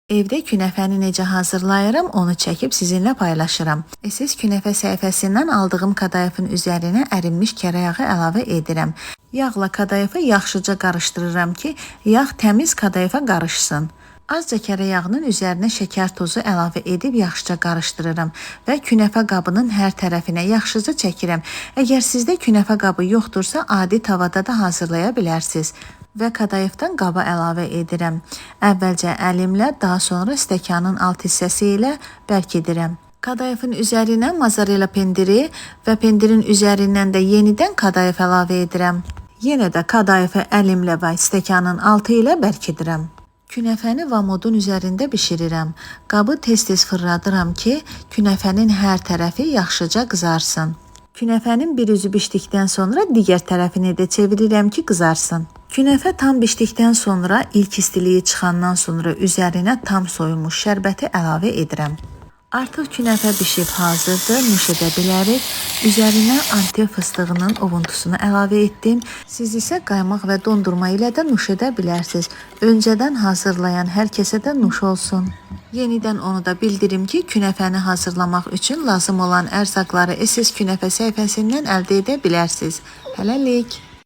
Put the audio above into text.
Evdə künəfəni necə hazırlayıram, onu çəkib sizinlə paylaşıram. SS künəfə səhifəsindən aldığım kadayıfın üzərinə ərinmiş kərə yağı əlavə edirəm. Yağla kadayıfı yaxşıca qarışdırıram ki, yağ təmiz kadayıfa qarışsın. Azca kərə yağının üzərinə şəkər tozu əlavə edib yaxşıca qarışdırıram və künəfə qabının hər tərəfinə yaxşıca çəkirəm. Əgər sizdə künəfə qabı yoxdursa, adi tavada da hazırlaya bilərsiniz. Və kadayıfdan qaba əlavə edirəm. Əvvəlcə əlimlə, daha sonra stəkanın alt hissəsi ilə bərkidirəm. Kadayıfın üzərinə mozzarella pendiri və pendirin üzərindən də yenidən kadayıf əlavə edirəm. Yenə də kadayıfı əlimlə və stəkanın altı ilə bərkidirəm. Künəfəni vamodun üzərində bişirirəm. Qabı tez-tez fırladıram ki, künəfənin hər tərəfi yaxşıca qızarsın. Künəfənin bir üzü bişdikdən sonra digər tərəfini də çevirirəm ki, qızarsın. Künəfə tam bişdikdən sonra ilk istiliyi çıxandan sonra üzərinə tam soyulmuş şərbəti əlavə edirəm. Artıq künəfə bişib hazırdır, nuş edə bilərik. Üzərinə antep fıstığının ovuntusunu əlavə etdim. Siz isə qaymaq və dondurma ilə də nuş edə bilərsiniz. Öncədən hazırlayan hər kəsə də nuş olsun. Yenidən onu da bildirim ki, künəfəni hazırlamaq üçün lazım olan ərzaqları SS künəfə səhifəsindən əldə edə bilərsiniz. Hələlik.